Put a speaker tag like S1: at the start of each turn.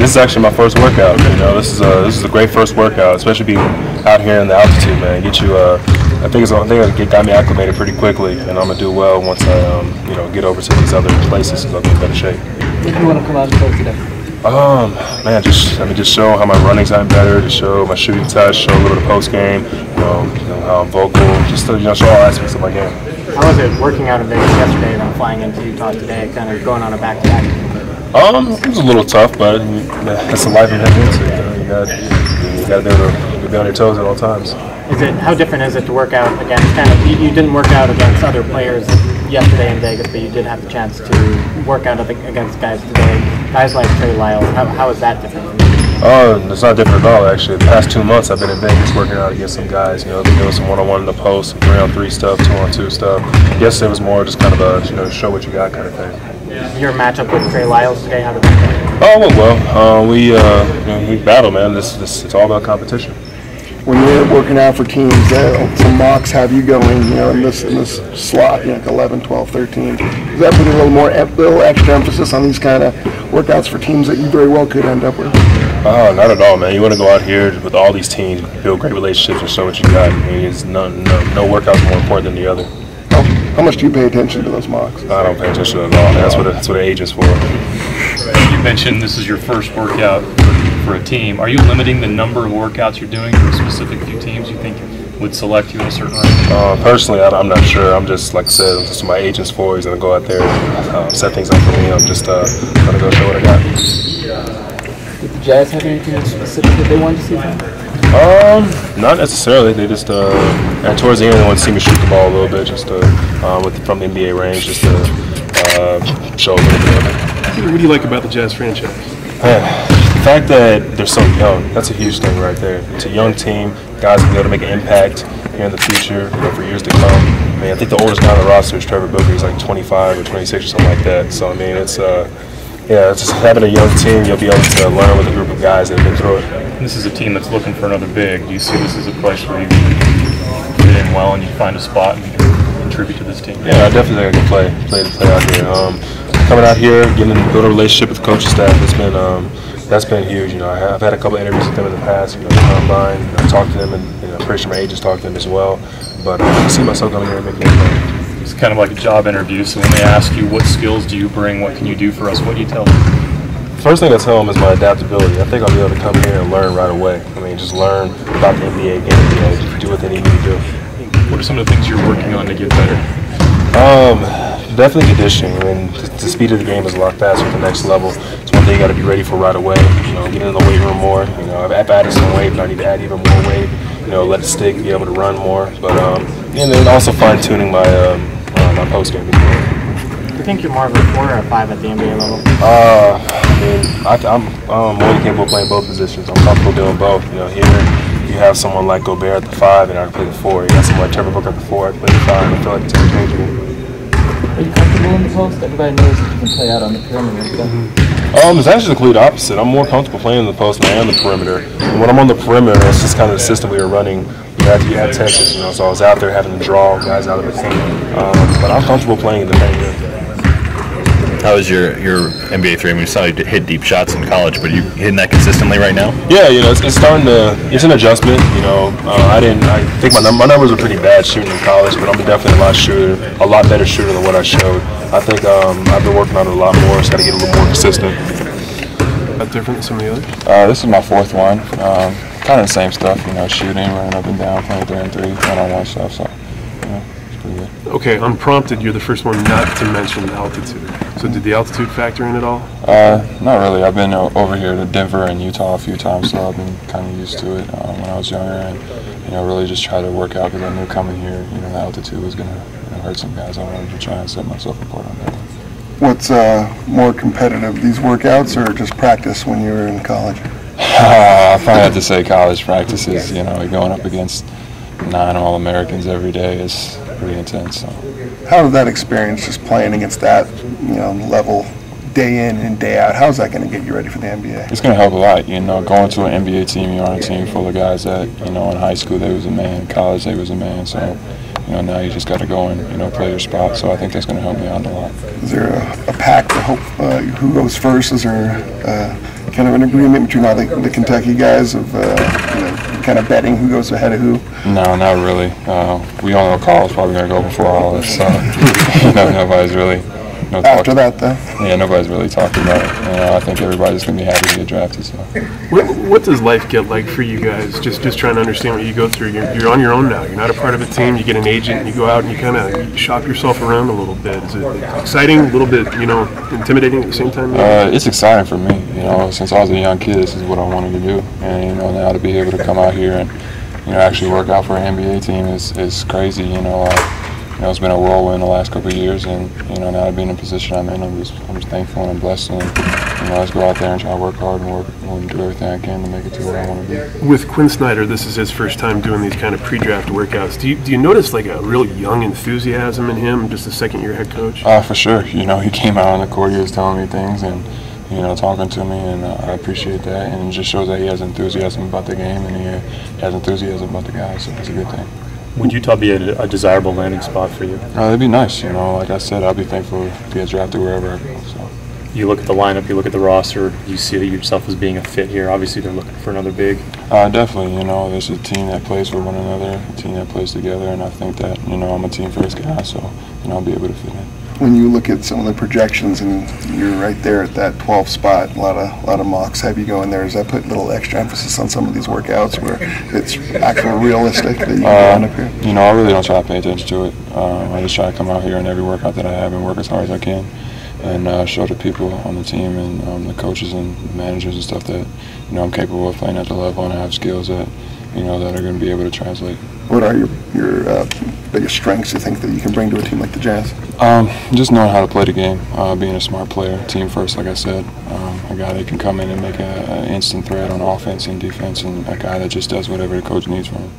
S1: This is actually my first workout. You know, this is a great first workout, especially being out here in the altitude, man. Get you, I think it got me acclimated pretty quickly, and I'm gonna do well once I, get over to these other places because I'll be in better shape.
S2: What do you want to come out and show today?
S1: Man, just show how my running's gotten better, to show my shooting touch, show a little bit of post game, how I'm vocal, just to show all aspects of my game.
S2: How was it working out in Vegas yesterday and then flying into Utah today, kind of going on a back-to-back?
S1: It was a little tough, but that's the life you head into. You got to be able to be on your toes at all times.
S2: How different is it to work out against you didn't work out against other players yesterday in Vegas, but you did have the chance to work out against guys today, guys like Trey Lyles. How is that different from you?
S1: It's not different at all, actually. The past 2 months I've been in Vegas working out against some guys, doing some one-on-one in the post, some 3-on-3 stuff, 2-on-2 stuff. Yesterday was more just kind of a, show what you got kind of thing.
S2: Your matchup with Trey Lyles today, how did that
S1: go? Oh, well. We battle, man. It's all about competition.
S3: When you're working out for teams, some mocks have you going, in this slot, like 11, 12, 13. Does that put a little extra emphasis on these kind of workouts for teams that you very well could end up with?
S1: Oh, not at all, man. You want to go out here with all these teams, build great relationships, and show what you got. I mean, no workout's more important than the other.
S3: How much do you pay attention to those mocks?
S1: I don't pay attention at all. That's what an agent's for.
S4: You mentioned this is your first workout for a team. Are you limiting the number of workouts you're doing for a specific few teams you think would select you in a certain range?
S1: Personally, I'm not sure. I'm just, like I said, this is my agent's for. He's going to go out there and set things up for me. I'm just going to go show what I got.
S2: Did the Jazz have anything specific that they wanted to see from you?
S1: Not necessarily. They just, towards the end, they wanted to see me shoot the ball a little bit, just from the NBA range, just to show a little bit of it.
S5: What do you like about the Jazz franchise?
S1: The fact that they're so young, that's a huge thing right there. It's a young team, guys will be able to make an impact here in the future, for years to come. I mean, I think the oldest guy on the roster is Trevor Booker. He's like 25 or 26 or something like that. So, I mean, it's just having a young team, you'll be able to learn with a group of guys that have been through it.
S4: This is a team that's looking for another big. Do you see this as a place where you can fit in well and you find a spot and contribute to this team?
S1: Yeah, I definitely think I can play out here. Coming out here, building a relationship with the coaching staff, that's been huge. I've had a couple of interviews with them in the past, combine, talked to them, and I'm pretty sure my agents talked to them as well. But I see myself coming here and making it.
S4: It's kind of like a job interview, so when they ask you what skills do you bring, what can you do for us, what do you tell them?
S1: First thing I tell them is my adaptability. I think I'll be able to come here and learn right away. I mean, just learn about the NBA game, do what they need me to do.
S4: What are some of the things you're working on to get better?
S1: Definitely conditioning. I mean, the speed of the game is a lot faster at the next level. It's one thing you got to be ready for right away. Get in the weight room more. I've added some weight, but I need to add even more weight. Let it stick, be able to run more. But and then also fine tuning my my post game.
S2: Do you think you're more of a 4 or a 5 at the NBA level?
S1: I'm more capable of playing both positions. I'm comfortable doing both. Here you have someone like Gobert at the 5, and I can play the 4. You got someone like Trevor Booker at the 4, I can play the 5. I feel like it's interchangeable.
S2: Are you comfortable in the post? Everybody knows that you can play out on the perimeter.
S1: It's actually the complete opposite. I'm more comfortable playing in the post than I am the perimeter. And when I'm on the perimeter, it's just kind of the system we were running. You had Texas, so I was out there having to draw guys out of the paint. But I'm comfortable playing in the paint.
S6: How was your NBA three? I mean, you saw you hit deep shots in college, but are you hitting that consistently right now?
S1: Yeah, it's starting to. It's an adjustment. I think my numbers were pretty bad shooting in college, but I'm definitely a lot better shooter than what I showed. I think I've been working on it a lot more. Just got to get a little more consistent.
S5: That different than some of the others?
S7: This is my 4th one. Kind of the same stuff, shooting, running up and down, playing 3-on-3, one-on-one stuff. So, it's pretty good.
S5: Okay, unprompted, you're the first one not to mention altitude. So did the altitude factor in at all?
S7: Not really. I've been over here to Denver and Utah a few times, so I've been kind of used to it when I was younger, and really just try to work out because I knew coming here, the altitude was going to hurt some guys. I wanted to try and set myself apart on that.
S3: What's more competitive, these workouts or just practice when you were in college?
S7: I probably have to say college practices. Going up against 9 All-Americans every day is pretty intense. So.
S3: How did that experience, just playing against that, level, day in and day out? How's that going to get you ready for the NBA?
S7: It's going to help a lot. Going to an NBA team, you're on a team full of guys that, in high school they was a man, in college they was a man. So, now you just got to go and, play your spot. So I think that's going to help me out a lot.
S3: Is there a pack to hope who goes first? Is there kind of an agreement between all the Kentucky guys of kind of betting who goes ahead of who?
S7: No, not really. We all know Carl's probably going to go before all of us, so nobody's really.
S3: After that, though?
S7: Yeah, nobody's really talking about it. I think everybody's going to be happy to get drafted. So,
S5: what does life get like for you guys? Just trying to understand what you go through. You're on your own now. You're not a part of a team. You get an agent, and you go out and you kind of shop yourself around a little bit. Is it exciting? A little bit, intimidating at the same time?
S7: It's exciting for me. Since I was a young kid, this is what I wanted to do, and now to be able to come out here and actually work out for an NBA team is crazy. It's been a whirlwind the last couple of years, and now to be in the position I'm in, I'm just thankful and I'm blessed. And let's go out there and try to work hard and do everything I can to make it to where I want to be.
S5: With Quinn Snyder, this is his first time doing these kind of pre-draft workouts. Do you notice like a real young enthusiasm in him, just a second-year head coach?
S7: For sure. He came out on the court, he was telling me things and talking to me, and I appreciate that. And it just shows that he has enthusiasm about the game and he has enthusiasm about the guys, so that's a good thing.
S4: Would Utah be a desirable landing spot for you?
S7: It'd be nice. Like I said, I'll be thankful to get drafted wherever I go. So.
S4: You look at the lineup, you look at the roster, you see yourself as being a fit here. Obviously, they're looking for another big.
S7: Definitely. There's a team that plays for one another, a team that plays together, and I think that I'm a team first guy, so I'll be able to fit in.
S3: When you look at some of the projections and you're right there at that 12th spot, a lot of mocks have you going there. Does that put a little extra emphasis on some of these workouts where it's actually realistic that you can end up here?
S7: I really don't try to pay attention to it. I just try to come out here in every workout that I have and work as hard as I can and show the people on the team and the coaches and managers and stuff that I'm capable of playing at the level and I have skills that that are going to be able to translate.
S3: What are your biggest strengths you think that you can bring to a team like the Jazz?
S7: Just knowing how to play the game, being a smart player, team first, like I said, a guy that can come in and make an instant threat on offense and defense, and a guy that just does whatever the coach needs from him.